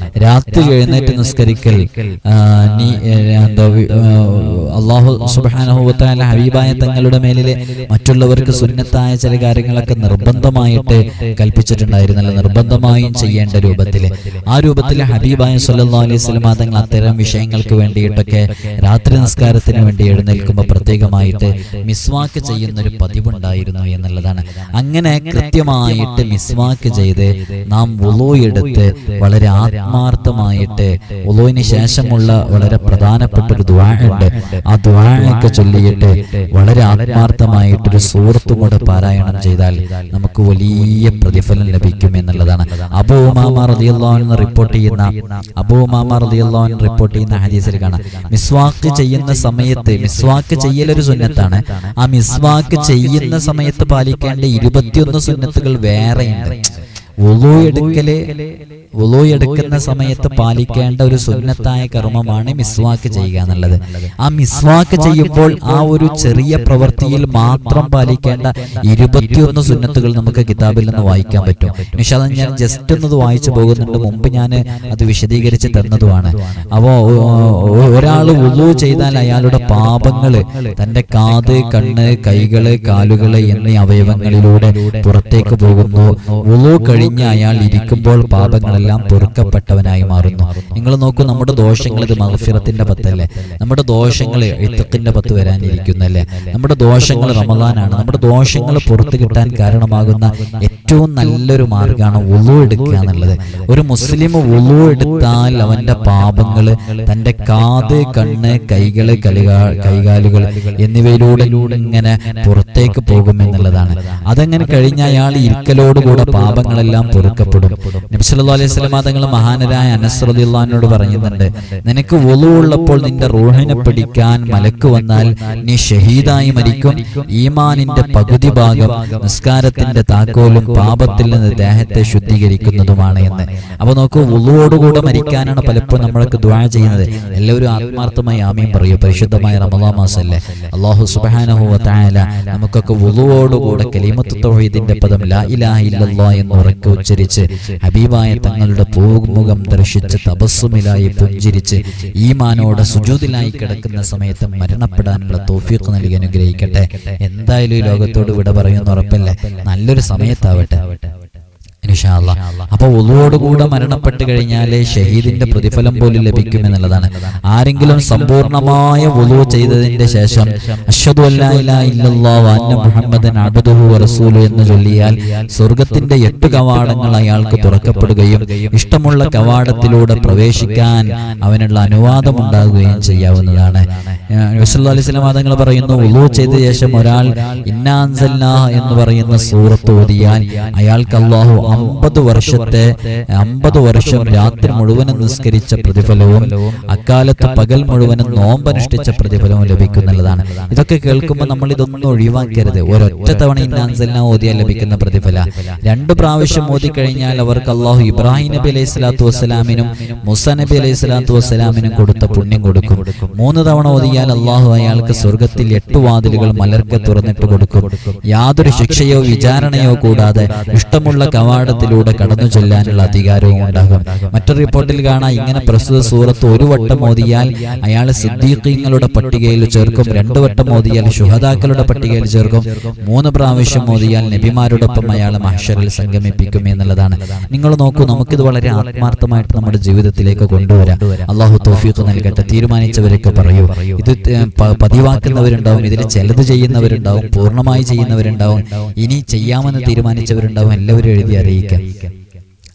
രാത്രി എഴുന്നേറ്റ് നിസ്കരിക്കൽ അല്ലാഹു സുബ്ഹാനഹു വ തആല ഹബീബായ തങ്ങളുടെ മേലിലെ മറ്റുള്ളവർക്ക് സുന്നത്തായ ചില കാര്യങ്ങളൊക്കെ നിർബന്ധമായിട്ട് കൽപ്പിച്ചിട്ടുണ്ടായിരുന്നല്ലോ, നിർബന്ധമായും ചെയ്യേണ്ട രൂപത്തിൽ. ആ രൂപത്തിൽ ഹബീബായ സല്ലല്ലാഹു അലൈഹി വസല്ലം തങ്ങൾ അത്തരം വിഷയങ്ങൾക്ക് വേണ്ടിയിട്ടൊക്കെ രാത്രി നിസ്കാരത്തിന് വേണ്ടി എഴുന്നേൽക്കുമ്പോൾ പ്രത്യേകമായിട്ട് മിസ്വാക്ക് ചെയ്യുന്നൊരു പതിവുണ്ടായിരുന്നു എന്നുള്ളതാണ്. അങ്ങനെ കൃത്യമായിട്ട് മിസ്വാക്ക് ചെയ്ത് നാം വുളൂ എടുത്ത് വളരെ ആത്മാർത്ഥമായിട്ട് വുളൂവിന് ശേഷമുള്ള വളരെ പ്രധാനപ്പെട്ട ഒരു ദുആ ഉണ്ട്. ആ ദുആയൊക്കെ ചൊല്ലിയിട്ട് വളരെ ആത്മാർത്ഥമായിട്ടൊരു സൂറത്തും കൂടെ പാരായണം ചെയ്താൽ നമുക്ക് വലിയ പ്രതിഫലം ലഭിക്കും എന്നുള്ളതാണ്. അബൂ ഉമാമ റളിയല്ലാഹു അൻഹു റിപ്പോർട്ട് ചെയ്യുന്ന ഹദീസിൽ കാണാം, മിസ്വാക്ക് ചെയ്യുന്ന സമയത്ത്, മിസ്വാക്ക് ചെയ്യലൊരു സുന്നത്താണ്, ആ മിസ്വാക്ക് ചെയ്യുന്ന സമയത്ത് പാലിക്കേണ്ട 21 സുന്നത്തുകൾ വേറെയുണ്ട്. വുളൂ എടുക്കുന്ന സമയത്ത് പാലിക്കേണ്ട ഒരു സുന്നത്തായ കർമ്മമാണ് മിസ്വാക്ക് ചെയ്യുക എന്നുള്ളത്. ആ മിസ്വാക്ക് ചെയ്യുമ്പോൾ ആ ഒരു ചെറിയ പ്രവൃത്തിയിൽ മാത്രം പാലിക്കേണ്ട 21 സുന്നത്തുകൾ നമുക്ക് കിതാബിൽ നിന്ന് വായിക്കാൻ പറ്റും. പക്ഷേ അത് ഞാൻ ജസ്റ്റ് ഒന്ന് വായിച്ചു പോകുന്നുണ്ട്, മുമ്പ് ഞാൻ അത് വിശദീകരിച്ച് തന്നതുമാണ്. അപ്പോൾ ഒരാൾ വുളൂ ചെയ്താൽ അയാളുടെ പാപങ്ങൾ തന്റെ കാത്, കണ്ണ്, കൈകള്, കാലുകള് എന്നീ അവയവങ്ങളിലൂടെ പുറത്തേക്ക് പോകുന്നു. വുളൂ കഴിഞ്ഞ് അയാൾ ഇരിക്കുമ്പോൾ പാപങ്ങളെല്ലാം പൊറുക്കപ്പെട്ടവനായി മാറുന്നു. നിങ്ങൾ നോക്കൂ, നമ്മുടെ ദോഷങ്ങൾ, ഇത് മഗ്ഫിറത്തിന്റെ 10 അല്ലേ? നമ്മുടെ ദോഷങ്ങൾ ഇത്ഖിന്റെ 10 വരാനിരിക്കുന്നല്ലേ? നമ്മുടെ ദോഷങ്ങൾ റമളാനാണ്. നമ്മുടെ ദോഷങ്ങൾ പുറത്തു കിട്ടാൻ കാരണമാകുന്ന ഏറ്റവും നല്ലൊരു മാർഗ്ഗമാണ് വുളൂ എടുക്കുക എന്നുള്ളത്. ഒരു മുസ്ലിം വുളൂ എടുത്താൽ അവന്റെ പാപങ്ങൾ തന്റെ കാത്, കണ്ണ്, കൈകള്, കൈകാലുകൾ എന്നിവയിലൂടെ ഇങ്ങനെ പുറത്തേക്ക് പോകുമെന്നുള്ളതാണ്. അതങ്ങനെ കഴിഞ്ഞ അയാൾ ഇരിക്കലോടുകൂടെ പാപങ്ങളെല്ലാം പൊറുക്കപ്പെടും. നബി സല്ലല്ലാഹു അലൈഹി വസല്ലം തങ്ങൾ മഹാനരായ അനസ് റളിയല്ലാഹു അൻഹുവോട് പറയുന്നുണ്ട്, നിനക്ക് വുളൂ ഉള്ളപ്പോൾ നിന്റെ റൂഹിനെ പിടിക്കാൻ മലക്ക് വന്നാൽ നീ ഷഹീദായി മരിക്കും. ഈമാനിന്റെ പകുതി ഭാഗം നിസ്കാരത്തിന്റെ താക്കോലും പാപത്തിൽ നിന്ന് ദേഹത്തെ ശുദ്ധീകരിക്കുന്നതുമാണ് എന്ന്. അപ്പൊ നോക്കൂ, വുളൂവോടുകൂടെ മരിക്കാനാണ് പലപ്പോഴും നമ്മളൊക്കെ ദുആ ചെയ്യുന്നത്. എല്ലാവരും ആത്മാർത്ഥമായി ആമീൻ പറയൂ. പരിശുദ്ധമായ റമളാൻ മാസമല്ലേ? അല്ലാഹു സുബ്ഹാനഹു വ തആല നമുക്കൊക്കെ വുളൂവോടുകൂടെ കലിമത്ത് തൗഹീദിന്റെ പദം ലാ ഇലാഹ ഇല്ലല്ലാഹ് എന്ന് ഉറക്കെ ഉച്ചരിച്ച് ഹബീബായ തങ്ങളുടെ പൂമുഖം ദർശിച്ച് തബസ്സുമിലായി പുഞ്ചിരിച്ച് ഈമാനോടെ സുജൂദിലായി കിടക്കുന്ന സമയത്ത് മരണപ്പെടാനുള്ള തൗഫീഖ് നൽകി അനുഗ്രഹിക്കട്ടെ. എന്തായാലും ഈ ലോകത്തോട് വിട പറയുന്ന ഉറപ്പല്ലേ? നല്ലൊരു സമയത്താവട്ടെ ഇൻഷാ അല്ലാഹ്. അപ്പോൾ വുളൂവോടുകൂടെ മരണപ്പെട്ട് കഴിഞ്ഞാൽ ഷഹീദിന്റെ പ്രതിഫലം പോലും ലഭിക്കുമെന്നുള്ളതാണ്. ആരെങ്കിലും സമ്പൂർണമായ വുളൂ ചെയ്തതിന്റെ ശേഷം അശ്ഹദു അല്ലാ ഇലാഹ ഇല്ലല്ലാഹു വ അന്ന മുഹമ്മദൻ അബ്ദുഹു വ റസൂലുഹു എന്ന് ചൊല്ലിയാൽ സ്വർഗ്ഗത്തിന്റെ 8 കവാടങ്ങൾ അയാൾക്ക് തുറക്കപ്പെടുകയും ഇഷ്ടമുള്ള കവാടത്തിലൂടെ പ്രവേശിക്കാൻ അവനുള്ള അനുവാദം ഉണ്ടാകുകയും ചെയ്യാവുന്നതാണ്. നബി സല്ലല്ലാഹു അലൈഹി വസല്ലം തങ്ങൾ പറയുന്നു, വുളൂ ചെയ്ത ശേഷം ഒരാൾ ഇന്നാ അൻസൽനാഹു എന്ന് പറയുന്ന സൂറത്ത് ഓതിയാൽ അയാൾക്ക് അല്ലാഹു 50 വർഷം രാത്രി മുഴുവനും നിസ്കരിച്ച പ്രതിഫലവും അക്കാലത്ത് പകൽ മുഴുവനും നോമ്പനുഷ്ഠിച്ച പ്രതിഫലവും ലഭിക്കുന്നുള്ളതാണ്. ഇതൊക്കെ കേൾക്കുമ്പോൾ നമ്മൾ ഇതൊന്നും ഒഴിവാക്കരുത്. ഒരൊറ്റ തവണ ഇന്നാ അൻസൽനാഹു ഓതിയാൽ ലഭിക്കുന്ന പ്രതിഫല, 2 പ്രാവശ്യം ഓതി കഴിഞ്ഞാൽ അവർക്ക് അല്ലാഹു ഇബ്രാഹിം നബി അലൈഹി സ്വലാത്തു വസ്സലാമിനും മൂസ നബി അലൈഹി സ്വലാത്തു വസ്സലാമിനും കൊടുത്ത പുണ്യം കൊടുക്കും. 3 തവണ ഓതിയാൽ അല്ലാഹു അയാൾക്ക് സ്വർഗ്ഗത്തിൽ 8 വാതിലുകൾ മലർക്കെ തുറന്നിട്ട് കൊടുക്കും. യാതൊരു ശിക്ഷയോ വിചാരണയോ കൂടാതെ ഇഷ്ടമുള്ള കവാടത്തിലൂടെ കടന്നു ചെല്ലാനുള്ള അധികാരവും ഉണ്ടാകും. മറ്റൊരു റിപ്പോർട്ടിൽ കാണാം, ഇങ്ങനെ പ്രസ്തുത സൂറത്ത് 1 വട്ടം ഓതിയാൽ അയാൾ സിദ്ദീഖീങ്ങളുടെ പട്ടികയിൽ ചേർക്കും, 2 വട്ടം ഓതിയാൽ ശുഹദാക്കളുടെ പട്ടികയിൽ ചേർക്കും, 3 പ്രാവശ്യം ഓതിയാൽ നബിമാരോടൊപ്പം അയാൾ മഹ്ശറിൽ സംഗമിപ്പിക്കും എന്നുള്ളതാണ്. നിങ്ങൾ നോക്കൂ, നമുക്കിത് വളരെ ആത്മാർത്ഥമായിട്ട് നമ്മുടെ ജീവിതത്തിലേക്ക് കൊണ്ടുവരാം. അല്ലാഹു തൗഫീഖ് നൽകട്ടെ. തീരുമാനിച്ചവരൊക്കെ പറയൂ. ഇത് പതിവാക്കുന്നവരുണ്ടാവും, ഇതിൽ ചിലത് ചെയ്യുന്നവരുണ്ടാവും, പൂർണ്ണമായി ചെയ്യുന്നവരുണ്ടാവും, ഇനി ചെയ്യാമെന്ന് തീരുമാനിച്ചവരുണ്ടാവും. എല്ലാവരും എഴുതി അറിയിക്കാം.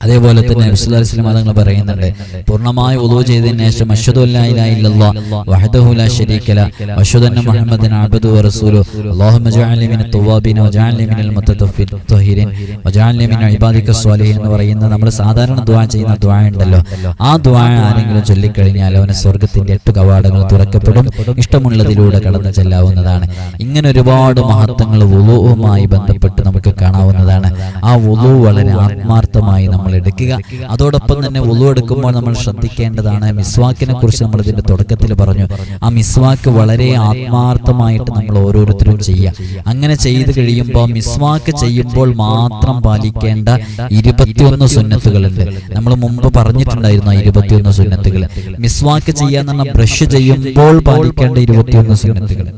അതേപോലെ തന്നെ നബി സല്ലല്ലാഹു അലൈഹി വസല്ലം തങ്ങൾ പറയുന്നുണ്ട്, പൂർണ്ണമായി വുളൂ ചെയ്തതിനു ശേഷം അശ്ഹദു അല്ലാ ഇലാഹ ഇല്ലല്ലാഹ് വഹ്ദഹു ലാ ശരീക ലഹു വഅശ്ഹദു അന്ന മുഹമ്മദൻ അബ്ദുഹു വറസൂലുഹു അല്ലാഹുമ്മ ജഅൽനി മിനൽ തവ്വാബീന വജഅൽനി മിനൽ മുത്തതഫ്ഫിരീൻ വജഅൽനി മിൻ ഇബാദിക സ്വാലിഹീൻ എന്ന് പറയുന്ന നമ്മൾ സാധാരണ ദുആ ചെയ്യുന്ന ദുആ ഉണ്ടല്ലോ, ആ ദുആ ആരെങ്കിലും ചൊല്ലിക്കഴിഞ്ഞാൽ അവന് സ്വർഗ്ഗത്തിന്റെ 8 കവാടങ്ങൾ തുറക്കപ്പെടും, ഇഷ്ടമുള്ളതിലൂടെ കടന്നു ചെല്ലാവുന്നതാണ്. ഇങ്ങനെ ഒരുപാട് മഹത്വങ്ങൾ വുളൂവുമായി ബന്ധപ്പെട്ട് നമുക്ക് കാണാവുന്നതാണ്. ആ വുളൂ വളരെ ആത്മാർത്ഥമായി നമ്മൾ എടുക്കുക. അതോടൊപ്പം തന്നെ വുളൂ എടുക്കുമ്പോൾ നമ്മൾ ശ്രദ്ധിക്കേണ്ടതാണ്, മിസ്വാക്കിനെ കുറിച്ച് നമ്മൾ ഇതിന്റെ തുടക്കത്തിൽ പറഞ്ഞു. ആ മിസ്വാക്ക് വളരെ ആത്മാർത്ഥമായിട്ട് നമ്മൾ ഓരോരുത്തരും ചെയ്യുക. അങ്ങനെ ചെയ്തു കഴിയുമ്പോൾ മിസ്വാക്ക് ചെയ്യുമ്പോൾ മാത്രം പാലിക്കേണ്ട 21 സുന്നത്തുകളുണ്ട്. നമ്മൾ മുമ്പ് പറഞ്ഞിട്ടുണ്ടായിരുന്നു 21 സുന്നത്തുകൾ. മിസ്വാക്ക് ചെയ്യാന്ന് പറഞ്ഞാൽ ബ്രഷ് ചെയ്യുമ്പോൾ പാലിക്കേണ്ട 21 സുന്നത്തുകൾ.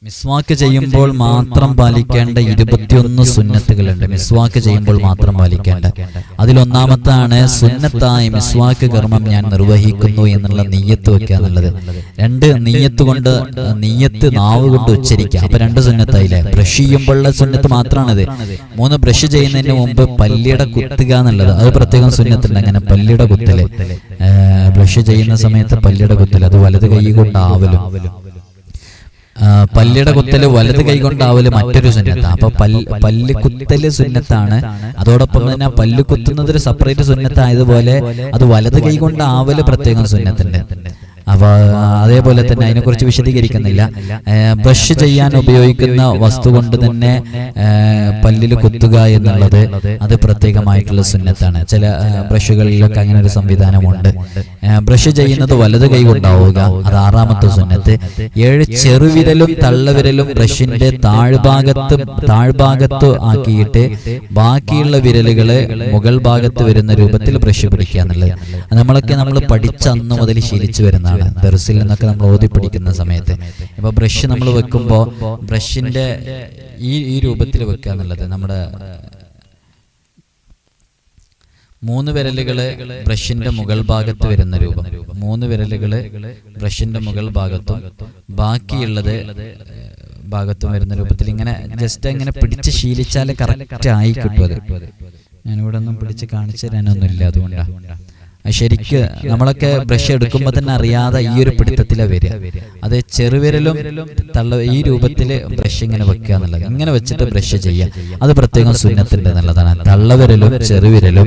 മിസ്വാക്ക് ചെയ്യുമ്പോൾ മാത്രം പാലിക്കേണ്ട 21 സുന്നത്തുകളുണ്ട്. മിസ്വാക്ക് ചെയ്യുമ്പോൾ മാത്രം പാലിക്കേണ്ട അതിലൊന്നാമത്താണ് സുന്നത്തായി മിസ്വാക്ക് കർമ്മം ഞാൻ നിർവഹിക്കുന്നു എന്നുള്ള നിയ്യത്ത് വെക്കുക എന്നുള്ളത്. 2 നിയ്യത്ത് കൊണ്ട്, നിയ്യത്ത് നാവ് കൊണ്ട് ഉച്ചരിക്കുക. അപ്പൊ 2 സുന്നത്തായില്ലേ. ബ്രഷ് ചെയ്യുമ്പോഴുള്ള സുന്നത്ത് മാത്രമാണിത്. 3 ബ്രഷ് ചെയ്യുന്നതിന് മുമ്പ് പല്ലിയുടെ കുത്തുക എന്നുള്ളത്, അത് പ്രത്യേകം സുന്നത്തുണ്ട്. അങ്ങനെ പല്ലിയുടെ കുത്തല്, ബ്രഷ് ചെയ്യുന്ന സമയത്ത് പല്ലിയുടെ കുത്തല്, അത് വലത് കൈ കൊണ്ടാവലും. പല്ലിയുടെ കുത്തല് വലത് കൈകൊണ്ടാവല് മറ്റൊരു സുന്നത്താണ്. അപ്പൊ പല്ല് കുത്തല് സുന്നത്താണ്. അതോടൊപ്പം തന്നെ പല്ല് കുത്തുന്നത് ഒരു സെപ്പറേറ്റ് സുന്നത്തായതുപോലെ അത് വലത് കൈകൊണ്ടാവല് പ്രത്യേകം സുന്നത്തുണ്ട്. അപ്പൊ അതേപോലെ തന്നെ അതിനെക്കുറിച്ച് വിശദീകരിക്കുന്നില്ല. ബ്രഷ് ചെയ്യാൻ ഉപയോഗിക്കുന്ന വസ്തു കൊണ്ട് തന്നെ പല്ലിൽ കുത്തുക എന്നുള്ളത് അത് പ്രത്യേകമായിട്ടുള്ള സുന്നത്താണ്. ചില ബ്രഷുകളിലൊക്കെ അങ്ങനെ ഒരു സംവിധാനമുണ്ട്. ബ്രഷ് ചെയ്യുന്നത് വലത് കൈ കൊണ്ടാവുക, അത് 6ാമത്തെ സുന്നത്ത്. 7 ചെറുവിരലും തള്ളവിരലും ബ്രഷിന്റെ താഴ്ഭാഗത്ത് ആക്കിയിട്ട് ബാക്കിയുള്ള വിരലുകള് മുകൾ ഭാഗത്ത് വരുന്ന രൂപത്തിൽ ബ്രഷ് പിടിക്കുക എന്നുള്ളത് നമ്മൾ പഠിച്ച അന്ന് മുതൽ ശീലിച്ചു വരുന്നതാണ്. ദർസിൽ നിന്നൊക്കെ നമ്മൾ ഓതി പിടിക്കുന്ന സമയത്ത്. ഇപ്പൊ ബ്രഷ് നമ്മൾ വെക്കുമ്പോൾ ബ്രഷിന്റെ ഈ രൂപത്തിൽ വെക്കുക എന്നുള്ളത്, നമ്മുടെ 3 വിരലുകള് ബ്രഷിന്റെ മുകൾ ഭാഗത്ത് വരുന്ന രൂപം, 3 വിരലുകള് ബ്രഷിന്റെ മുകൾ ഭാഗത്തും ബാക്കിയുള്ളത് ഭാഗത്തും വരുന്ന രൂപത്തിൽ ഇങ്ങനെ ജസ്റ്റ് അങ്ങനെ പിടിച്ച് ശീലിച്ചാൽ കറക്റ്റ് ആയി കിട്ടും. അത് ഞാനിവിടെ ഒന്നും പിടിച്ച് കാണിച്ചു തരാനൊന്നുമില്ല, അതുകൊണ്ടാണ്. ശരിക്ക് നമ്മളൊക്കെ ബ്രഷ് എടുക്കുമ്പോൾ തന്നെ അറിയാതെ ഈ ഒരു പിടുത്തത്തിലാണ് വരിക. അത് ചെറുവിരലും ഈ രൂപത്തിൽ ബ്രഷ് ഇങ്ങനെ വെക്കുക എന്നുള്ളത്, ഇങ്ങനെ വെച്ചിട്ട് ബ്രഷ് ചെയ്യുക, അത് പ്രത്യേകം സുന്നത്തുണ്ട് എന്നുള്ളതാണ്. തള്ളവിരലും ചെറുവിരലും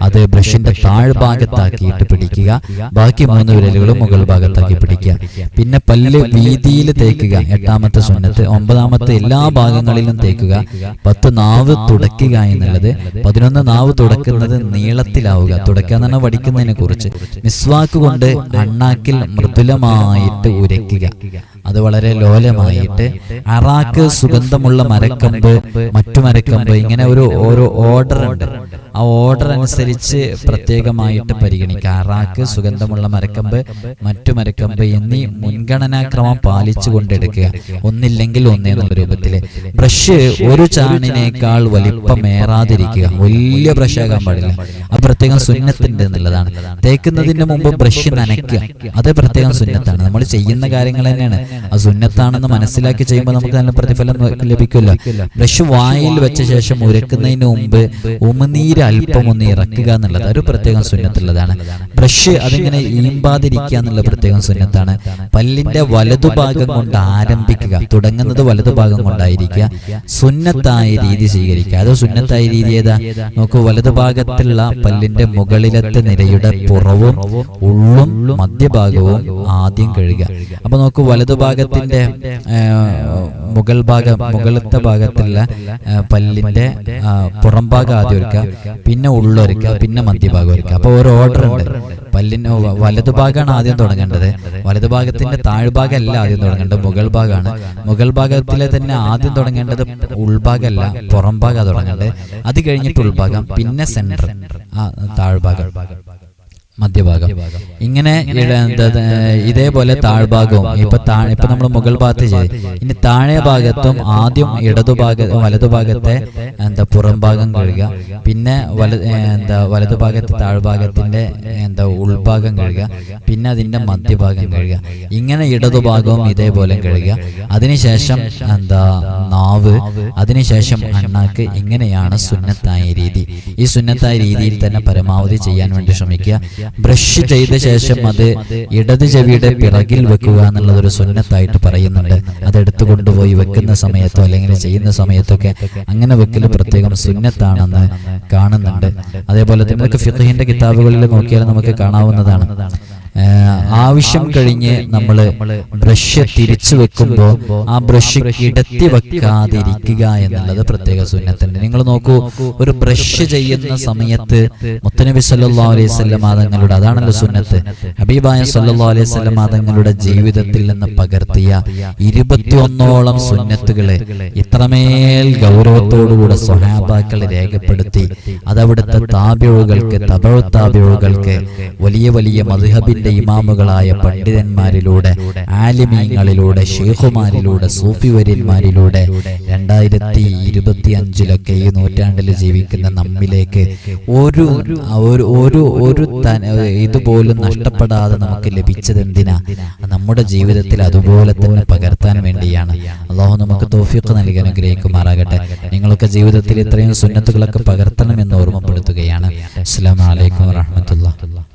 അത് ബ്രഷിന്റെ താഴ്ഭാഗത്താക്കിയിട്ട് പിടിക്കുക, ബാക്കി 3 വിരലുകളും മുകൾ ഭാഗത്താക്കി പിടിക്കുക. പിന്നെ പല്ല് വീതിയിൽ തേക്കുക, 8ാമത്തെ സുന്നത്ത്. 9ാമത്തെ എല്ലാ ഭാഗങ്ങളിലും തേക്കുക. 10 നാവ് തുടയ്ക്കുക എന്നുള്ളത്. 11 നാവ് തുടക്കുന്നത് നീളത്തിലാവുക. തുടക്കുക എന്ന് പറഞ്ഞാൽ വടിക്കുന്ന കുറിച്ച്. മിസ്വാക്ക് കൊണ്ട് അണ്ണാക്കിൽ മൃദുലമായിട്ട് ഉരയ്ക്കുക, അത് വളരെ ലോലമായിട്ട്. അറാക്ക്, സുഗന്ധമുള്ള മരക്കമ്പ്, മറ്റു മരക്കമ്പ്, ഇങ്ങനെ ഓരോ ഓർഡർ ഉണ്ട്. ആ ഓർഡർ അനുസരിച്ച് പ്രത്യേകമായിട്ട് പരിഗണിക്കുക. അറാക്ക്, സുഗന്ധമുള്ള മരക്കമ്പ്, മറ്റു മരക്കമ്പ് എന്നീ മുൻഗണനാക്രമം പാലിച്ചു കൊണ്ടെടുക്കുക, ഒന്നില്ലെങ്കിൽ ഒന്ന് എന്നുള്ള രൂപത്തില്. ബ്രഷ് ഒരു ചാണിനേക്കാൾ വലിപ്പമേറാതിരിക്കുക, വലിയ ബ്രഷ് ആകാൻ പാടില്ല, അത് പ്രത്യേകം സുന്നത്തുണ്ട് എന്നുള്ളതാണ്. തേക്കുന്നതിന് മുമ്പ് ബ്രഷ് നനയ്ക്കുക, അത് പ്രത്യേകം സുന്നത്താണ്. നമ്മൾ ചെയ്യുന്ന കാര്യങ്ങൾ തന്നെയാണ്, അത് സുന്നത്താണെന്ന് മനസ്സിലാക്കി ചെയ്യുമ്പോൾ നമുക്ക് നല്ല പ്രതിഫലം ലഭിക്കുമല്ലോ. ബ്രഷ് വായിൽ വെച്ച ശേഷം ഉരക്കുന്നതിന് മുമ്പ് ഉമിനീര് അല്പം ഒന്ന് ഇറക്കുക എന്നുള്ളത് ഒരു പ്രത്യേകം സുന്നത്തുള്ളതാണ്. ബ്രഷ് അതിങ്ങനെ ഈമ്പാതിരിക്കുക എന്നുള്ള പ്രത്യേകം സുന്നത്താണ്. പല്ലിന്റെ വലതുഭാഗം കൊണ്ട് ആരംഭിക്കുക, തുടങ്ങുന്നത് വലതുഭാഗം കൊണ്ടായിരിക്കുക. സുന്നത്തായ രീതി സ്വീകരിക്കുക. അത് സുന്നത്തായ രീതി ഏതാ നോക്കൂ, വലതുഭാഗത്തുള്ള പല്ലിന്റെ മുകളിലത്തെ നിരയുടെ പുറവും ഉള്ളും മധ്യഭാഗവും ആദ്യം കഴുകുക. അപ്പൊ നോക്കൂ, വലതുഭാഗത്തിന്റെ മുകളിലത്തെ ഭാഗത്തുള്ള പല്ലിന്റെ പുറം ഭാഗം ആദ്യം ഒരുക്കുക, പിന്നെ ഉള്ളൊരുക്കുക, പിന്നെ മധ്യഭാഗം ഒരുക്കുക. അപ്പൊ ഒരു ഓർഡർ ഉണ്ട്. പല്ലിന് വലതുഭാഗമാണ് ആദ്യം തുടങ്ങേണ്ടത്, വലതുഭാഗത്തിന്റെ താഴ്ഭാഗം അല്ല ആദ്യം തുടങ്ങേണ്ടത്, മുകൾ ഭാഗമാണ്. മുകൾ ഭാഗത്തിലെ തന്നെ ആദ്യം തുടങ്ങേണ്ടത് ഉൾഭാഗമല്ല, പുറം ഭാഗം തുടങ്ങേണ്ടത്. അത് കഴിഞ്ഞിട്ട് ഉൾഭാഗം, പിന്നെ സെന്റർ, താഴ്ഭാഗം. മധ്യഭാഗം. ഇങ്ങനെ ഇതേപോലെ താഴ്ഭാഗവും ഇപ്പൊ നമ്മൾ മുകൾ ഭാഗത്ത് ചെയ്ത് ഇനി താഴെ ഭാഗത്തും ആദ്യം വലതുഭാഗത്തെ പുറംഭാഗം കഴുകുക, പിന്നെ വലതുഭാഗത്തെ താഴ്ഭാഗത്തിന്റെ ഉൾഭാഗം കഴുകുക, പിന്നെ അതിന്റെ മധ്യഭാഗം കഴുകുക. ഇങ്ങനെ ഇടതുഭാഗവും ഇതേപോലെ കഴുകുക. അതിനുശേഷം നാവ്, അതിനുശേഷം അണ്ണാക്ക്. ഇങ്ങനെയാണ് സുന്നത്തായ രീതി. ഈ സുന്നത്തായ രീതിയിൽ തന്നെ പരമാവധി ചെയ്യാൻ വേണ്ടി ശ്രമിക്കുക. ബ്രഷ് ചെയ്ത ശേഷം അത് ഇടത് ചെവിയുടെ പിറകിൽ വെക്കുക എന്നുള്ളതൊരു സുന്നത്തായിട്ട് പറയുന്നുണ്ട്. അതെടുത്തു കൊണ്ടുപോയി വെക്കുന്ന സമയത്തോ അല്ലെങ്കിൽ ചെയ്യുന്ന സമയത്തൊക്കെ അങ്ങനെ വെക്കൽ പ്രത്യേകം സുന്നത്താണെന്ന് കാണുന്നുണ്ട്. അതേപോലെ തന്നെ ഫിഖ്ഹിന്റെ കിതാബുകളിൽ നോക്കിയാൽ നമുക്ക് കാണാവുന്നതാണ്. ആവശ്യം കഴിഞ്ഞ് നമ്മൾ ബ്രഷ് തിരിച്ചു വെക്കുമ്പോൾ ആ ബ്രഷ് കിടത്തി വെക്കാതിരിക്കുക എന്നുള്ളത് പ്രത്യേക സുന്നത്തുണ്ട്. നിങ്ങൾ നോക്കൂ, ഒരു ബ്രഷ് ചെയ്യുന്ന സമയത്ത് മുത്തനബി സല്ലല്ലാഹു അലൈഹി വസല്ലം തങ്ങളുടെ, അതാണല്ലോ സുന്നത്ത്, ഹബീബായ സല്ലല്ലാഹു അലൈഹി വസല്ലം തങ്ങളുടെ ജീവിതത്തിൽ നിന്ന് പകർത്തിയ 21ഓളം സുന്നത്തുകളെ ഇത്രമേൽ ഗൗരവത്തോടുകൂടെ സ്വഹാബാക്കൾ രേഖപ്പെടുത്തി അതവിടുത്തെ താബിഉകൾക്ക്, തബഉ താബിഉകൾക്ക്, വലിയ വലിയ മദ്ഹബിന്റെ ഇമാമുകളായ പണ്ഡിതന്മാരിലൂടെ, ആലിമീങ്ങളിലൂടെ, ഷെയ്ഖുമാരിലൂടെ, സൂഫി വര്യന്മാരിലൂടെ 2025 ഈ നൂറ്റാണ്ടിൽ ജീവിക്കുന്ന നമ്മിലേക്ക് ഒരു ഇതുപോലും നഷ്ടപ്പെടാതെ നമുക്ക് ലഭിച്ചത് എന്തിനാ? നമ്മുടെ ജീവിതത്തിൽ അതുപോലെ തന്നെ പകർത്താൻ വേണ്ടിയാണ്. അല്ലാഹു നമുക്ക് തൗഫീഖ് നൽകി അനുഗ്രഹിക്കുമാറാകട്ടെ. നിങ്ങളൊക്കെ ജീവിതത്തിൽ ഇത്രയും സുന്നത്തുകളൊക്കെ പകർത്തണമെന്ന് ഓർമ്മപ്പെടുത്തുകയാണ്. അസ്സലാമു അലൈക്കും വറഹ്മത്തുള്ളാഹി.